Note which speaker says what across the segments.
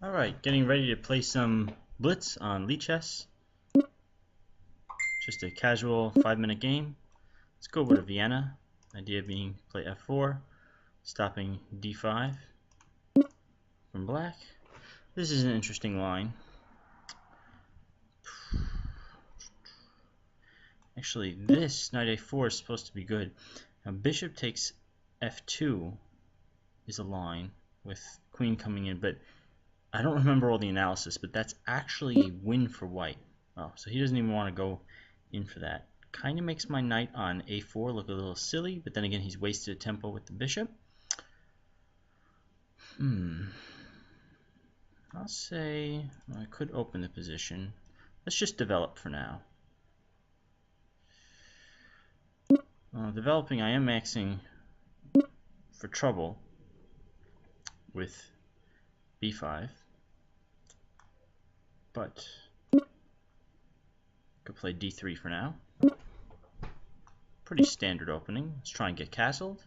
Speaker 1: Alright, getting ready to play some Blitz on Chess. Just a casual 5-minute game. Let's go over to Vienna. Idea being play f4, stopping d5 from black. This is an interesting line. Actually, this knight a4 is supposed to be good. Now bishop takes f2 is a line with queen coming in, but I don't remember all the analysis, but that's actually a win for white. Oh, so he doesn't even want to go in for that. Kind of makes my knight on a4 look a little silly, but then again, he's wasted a tempo with the bishop. I'll say well, I could open the position. Let's just develop for now. Developing, I am maxing for trouble with b5, but could play d3 for now. Pretty standard opening. Let's try and get castled.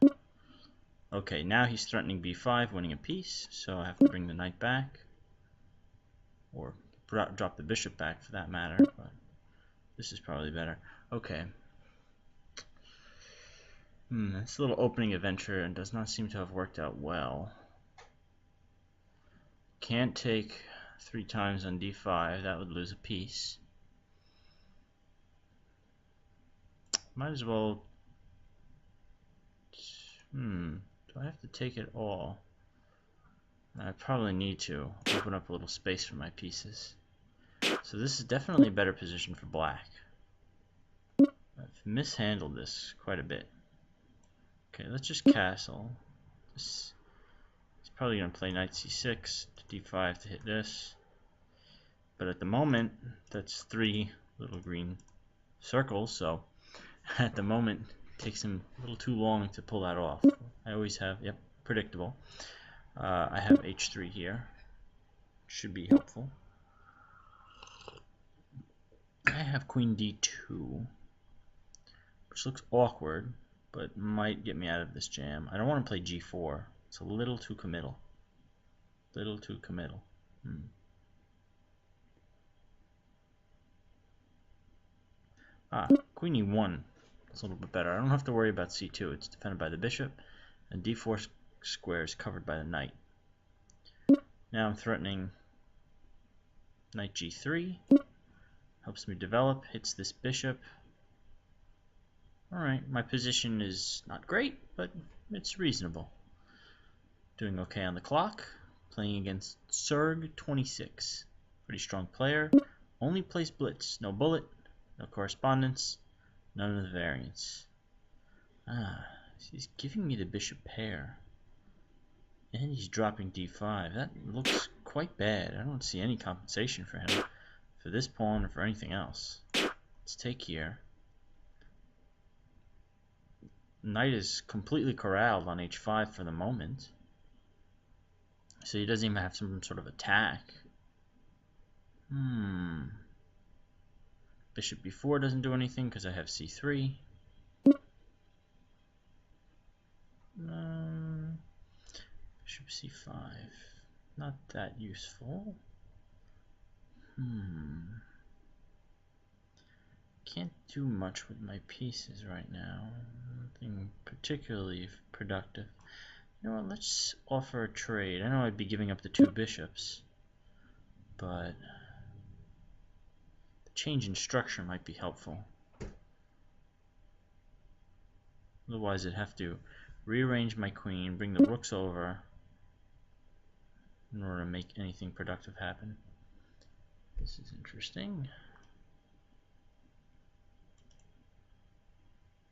Speaker 1: Okay, now he's threatening b5, winning a piece, so I have to bring the knight back, or drop the bishop back for that matter, but this is probably better. Okay. This little opening adventure does not seem to have worked out well. Can't take 3 times on d5, that would lose a piece. Might as well... do I have to take it all? I probably need to open up a little space for my pieces. So this is definitely a better position for black. I've mishandled this quite a bit. Okay, let's just castle. He's probably going to play knight c6 to d5 to hit this. But at the moment, that's 3 little green circles, so at the moment it takes him a little too long to pull that off. I always have, yep, predictable. I have h3 here. Should be helpful. I have queen d2, which looks awkward, but might get me out of this jam. I don't want to play g4. It's a little too committal. Little too committal. Queen e1. It's a little bit better. I don't have to worry about c2. It's defended by the bishop, and d4 square is covered by the knight. Now I'm threatening knight g3. Helps me develop. Hits this bishop. Alright, my position is not great, but it's reasonable. Doing okay on the clock. Playing against Serg26. Pretty strong player. Only plays Blitz. No bullet, no correspondence, none of the variants. He's giving me the bishop pair. And he's dropping d5. That looks quite bad. I don't see any compensation for him for this pawn or for anything else. Let's take here. Knight is completely corralled on h5 for the moment. So he doesn't even have some sort of attack. Bishop b4 doesn't do anything because I have c3. Bishop c5. Not that useful. Can't do much with my pieces right now. Nothing particularly productive. You know what, let's offer a trade. I know I'd be giving up the 2 bishops, but the change in structure might be helpful. Otherwise I'd have to rearrange my queen, bring the rooks over in order to make anything productive happen. This is interesting.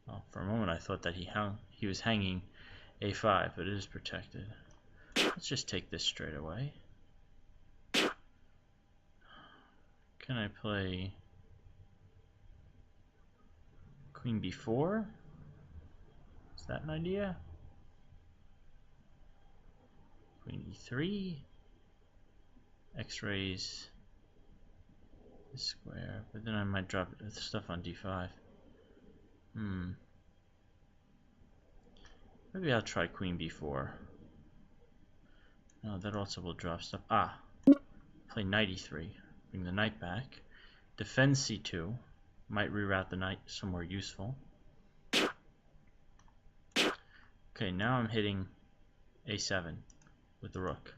Speaker 1: Well, for a moment I thought that he was hanging a5, but it is protected. Let's just take this straight away. Can I play queen b4? Is that an idea? Queen e3. X-rays this square, but then I might drop stuff on d5. Maybe I'll try queen b4. No, that also will drop stuff. play knight e3, bring the knight back, defend c2, might reroute the knight somewhere useful. Okay, now I'm hitting a7 with the rook.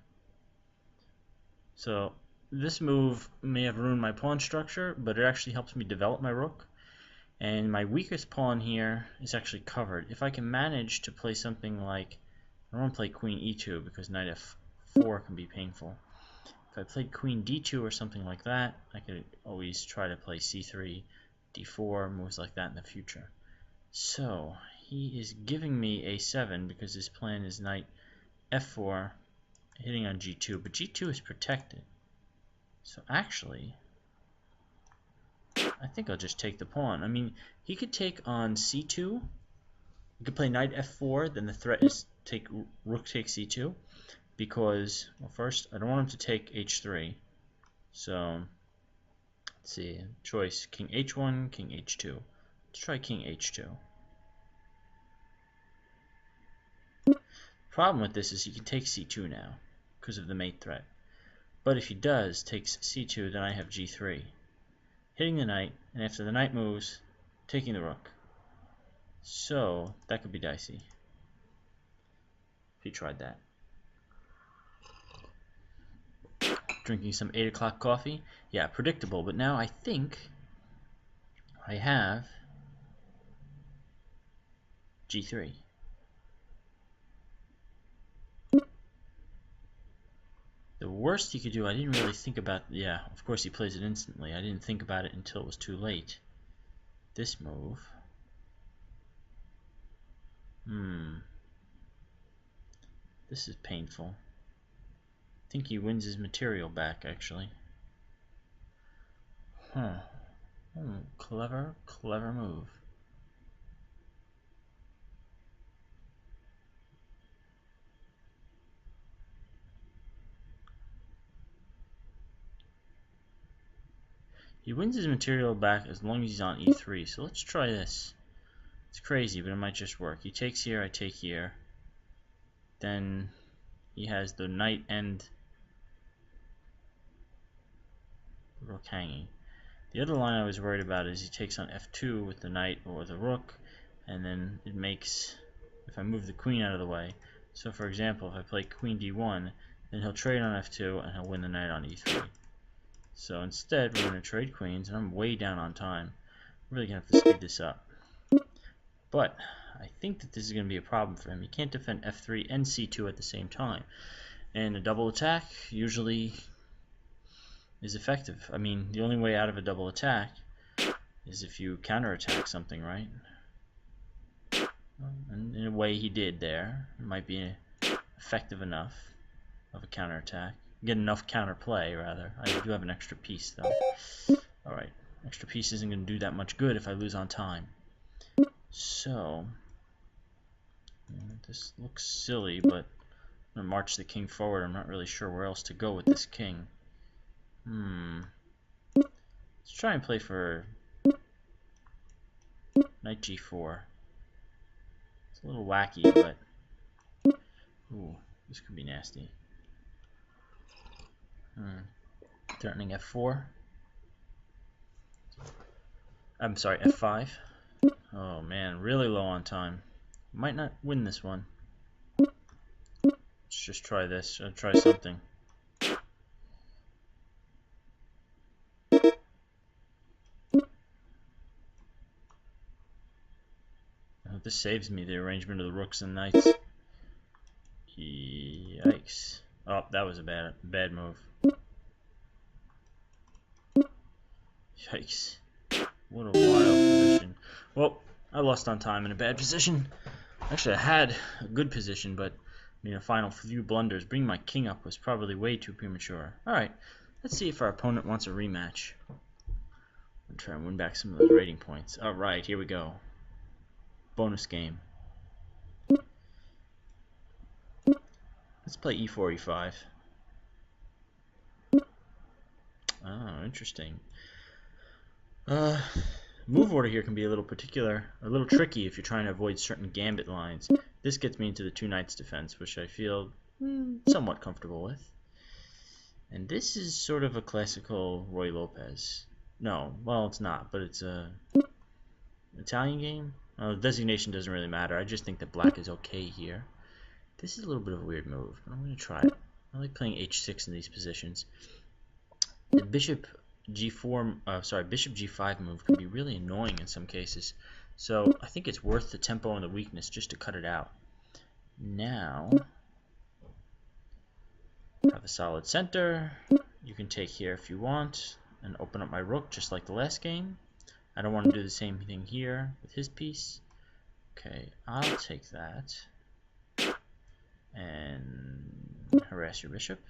Speaker 1: So this move may have ruined my pawn structure, but it actually helps me develop my rook. And my weakest pawn here is actually covered. If I can manage to play something like, I don't want to play queen e2 because knight f4 can be painful. If I played queen d2 or something like that, I could always try to play c3, d4, moves like that in the future. So he is giving me a7 because his plan is knight f4, hitting on g2, but g2 is protected. So actually, I think I'll just take the pawn. I mean, he could take on c2. He could play knight f4. Then the threat is rook takes c2. Because, well, first, I don't want him to take h3. So, let's see. Choice, king h1, king h2. Let's try king h2. Problem with this is he can take c2 now because of the mate threat. But if he does, takes c2, then I have g3. Hitting the knight, and after the knight moves, taking the rook. So, that could be dicey. If he tried that. Drinking some 8 o'clock coffee. Yeah, predictable, but now I think I have g3. The worst he could do, I didn't really think about, yeah, of course he plays it instantly. I didn't think about it until it was too late. This move. This is painful. I think he wins his material back, actually. Clever, clever move. He wins his material back as long as he's on e3, so let's try this. It's crazy, but it might just work. He takes here, I take here. Then he has the knight and the rook hanging. The other line I was worried about is he takes on f2 with the knight or the rook, and then it makes, if I move the queen out of the way. So for example, if I play queen d1, then he'll trade on f2 and he'll win the knight on e3. So instead, we're going to trade queens, and I'm way down on time. I'm really going to have to speed this up. But I think that this is going to be a problem for him. He can't defend f3 and c2 at the same time. And a double attack usually is effective. I mean, the only way out of a double attack is if you counterattack something, right? And in a way he did there. It might be effective enough of a counterattack. Get enough counterplay, rather. I do have an extra piece, though. Alright, extra piece isn't going to do that much good if I lose on time. So, this looks silly, but I'm going to march the king forward. I'm not really sure where else to go with this king. Let's try and play for knight g4. It's a little wacky, but ooh, this could be nasty. Threatening f4. I'm sorry, f5. Oh man, really low on time. Might not win this one. Let's just try this. I'll try something. This saves me the arrangement of the rooks and knights. Yikes. Oh, that was a bad move. Yikes. What a wild position. Well, I lost on time in a bad position. Actually, I had a good position, but a final few blunders. Bringing my king up was probably way too premature. Alright, let's see if our opponent wants a rematch. I'll try and win back some of those rating points. Alright, here we go. Bonus game. Let's play e4, e5. Oh, interesting. Move order here can be a little tricky if you're trying to avoid certain gambit lines. This gets me into the two knights defense, which I feel somewhat comfortable with. And this is sort of a classical Roy Lopez. No, well, it's not, but it's a Italian game. The designation doesn't really matter. I just think that black is okay here. This is a little bit of a weird move, but I'm going to try it. I like playing h6 in these positions. The bishop bishop g5 move can be really annoying in some cases. So I think it's worth the tempo and the weakness just to cut it out. Now, have a solid center. You can take here if you want and open up my rook just like the last game. I don't want to do the same thing here with his piece. Okay, I'll take that and harass your bishop.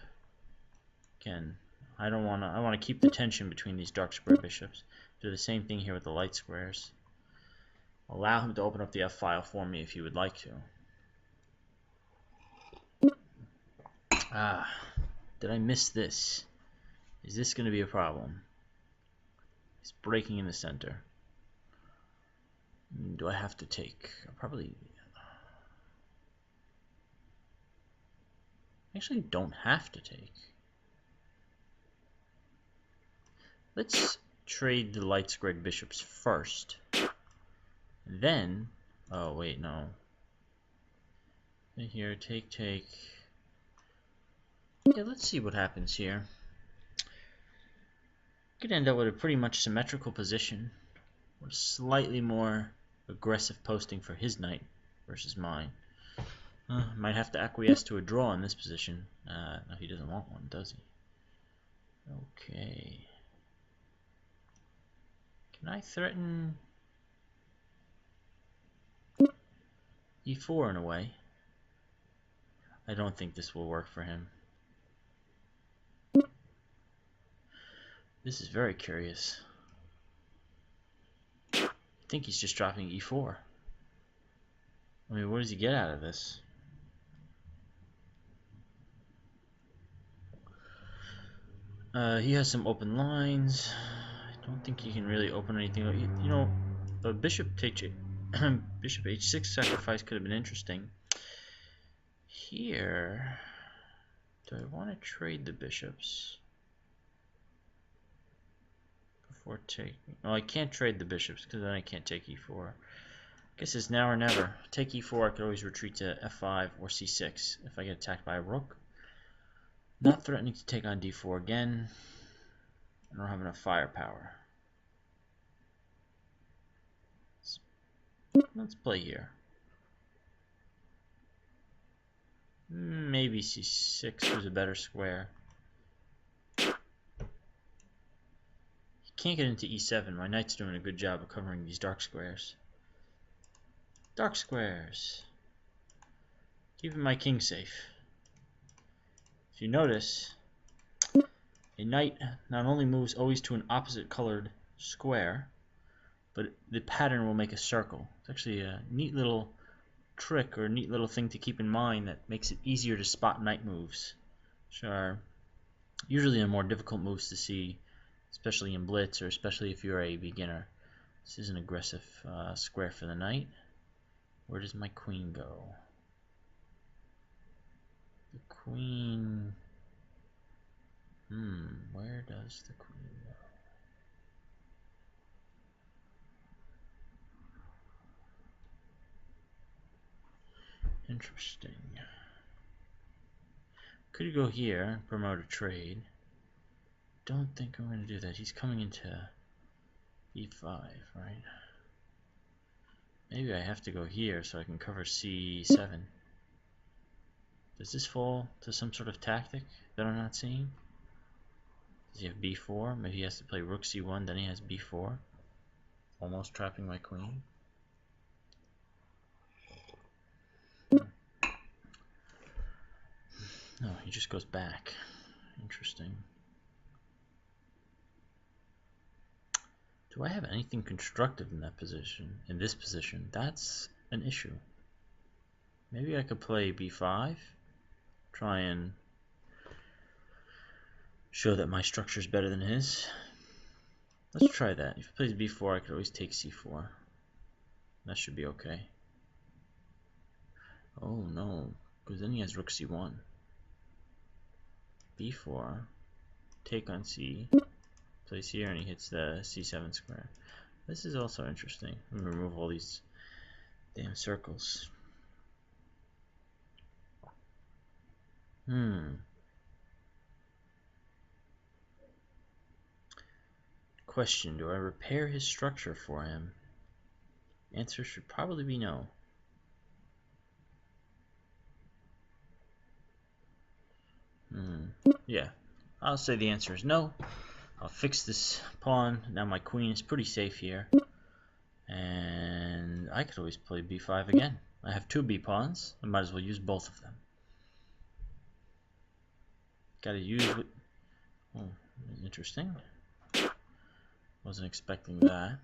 Speaker 1: Again, I want to keep the tension between these dark square bishops. Do the same thing here with the light squares. Allow him to open up the F file for me if you would like to. Did I miss this? Is this going to be a problem? He's breaking in the center. Do I have to take? Probably. Actually, don't have to take. Let's trade the light squared bishops first. Then, oh wait, no. Here, take. Yeah, let's see what happens here. Could end up with a pretty much symmetrical position, with slightly more aggressive posting for his knight versus mine. Might have to acquiesce to a draw in this position. No, he doesn't want one, does he? Okay. Can I threaten e4 in a way? I don't think this will work for him. This is very curious. I think he's just dropping e4. I mean, what does he get out of this? He has some open lines. I don't think he can really open anything. You know, a bishop bishop h6 sacrifice could have been interesting. Here, do I want to trade the bishops before taking? Oh, I can't trade the bishops because then I can't take e4. I guess it's now or never. Take e4, I could always retreat to f5 or c6 if I get attacked by a rook. Not threatening to take on d4 again. I don't have enough firepower. Let's play here. Maybe c6 was a better square. He can't get into e7. My knight's doing a good job of covering these dark squares. Dark squares. Keeping my king safe. If you notice, a knight not only moves always to an opposite colored square, but the pattern will make a circle. It's actually a neat little trick or a neat little thing to keep in mind that makes it easier to spot knight moves, which are usually the more difficult moves to see, especially in Blitz or especially if you're a beginner. This is an aggressive square for the knight. Where does my queen go? The queen... where does the queen go? Interesting. Could go here, promote a trade. Don't think I'm going to do that. He's coming into e5, right? Maybe I have to go here so I can cover c7. Does this fall to some sort of tactic that I'm not seeing? Does he have b4? Maybe he has to play rook c1, then he has b4. Almost trapping my queen. No, he just goes back. Interesting. Do I have anything constructive in that position? In this position? That's an issue. Maybe I could play b5. Try and show that my structure is better than his. Let's try that. If he plays b4, I could always take c4. That should be okay. Oh no, because then he has rook c1. b4. take on c, plays here, and he hits the c7 square. This is also interesting. I'm going to remove all these damn circles. Question, do I repair his structure for him? Answer should probably be no. Yeah, I'll say the answer is no. I'll fix this pawn. Now my queen is pretty safe here. And I could always play b5 again. I have two b pawns. I might as well use both of them. Gotta use what... Oh, interesting. Wasn't expecting that.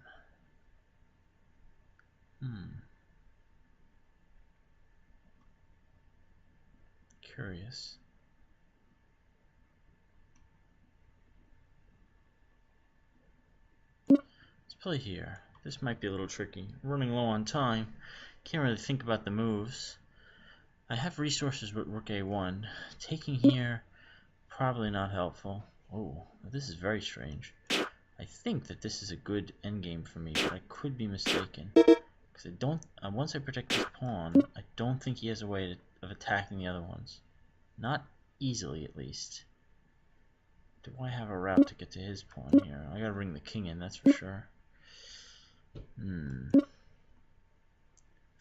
Speaker 1: Curious. Let's play here. This might be a little tricky. I'm running low on time. Can't really think about the moves. I have resources with rook a1. Taking here, probably not helpful. Oh, this is very strange. I think that this is a good endgame for me, but I could be mistaken. Because I don't. Once I protect this pawn, I don't think he has a way of attacking the other ones. Not easily, at least. Do I have a route to get to his pawn here? I gotta bring the king in, that's for sure. If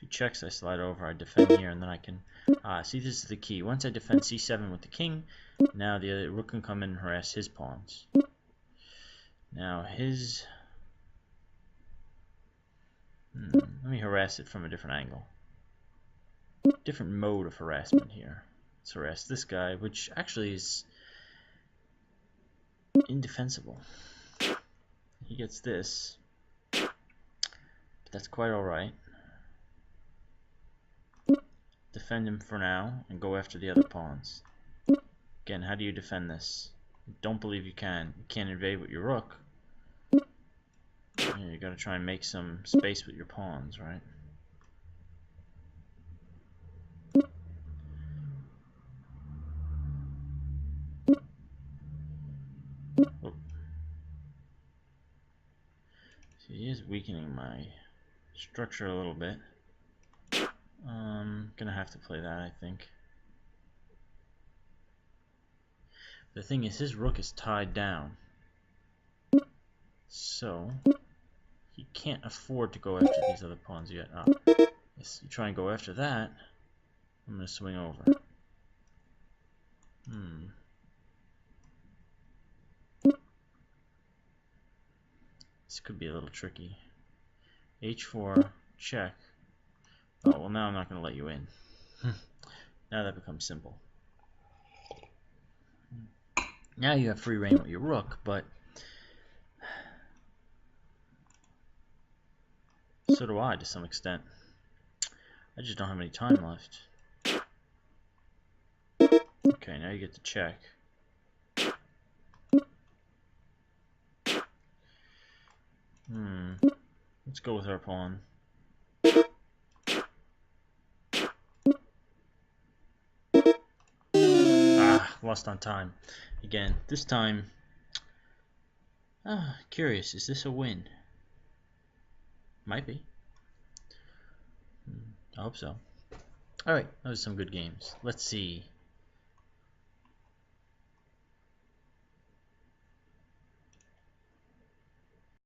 Speaker 1: he checks, I slide over, I defend here, and then I can... see, this is the key. Once I defend c7 with the king, now the other rook can come in and harass his pawns. Now his... let me harass it from a different angle. Different mode of harassment here. Let's harass this guy, which actually is indefensible. He gets this, but that's quite alright. Defend him for now and go after the other pawns. Again, how do you defend this? Don't believe you can. You can't invade with your rook. You gotta try and make some space with your pawns, right? Oh. So he is weakening my structure a little bit. Gonna have to play that, I think. The thing is, his rook is tied down, so he can't afford to go after these other pawns yet. Yes, you try and go after that, I'm gonna swing over. This could be a little tricky. H4, check. Oh, well, now I'm not going to let you in. Now that becomes simple. Now you have free reign with your rook, but so do I to some extent. I just don't have any time left. Okay, now you get to check. Let's go with our pawn. Lost on time. Again, this time, curious, is this a win? Might be. I hope so. Alright, those are some good games. Let's see.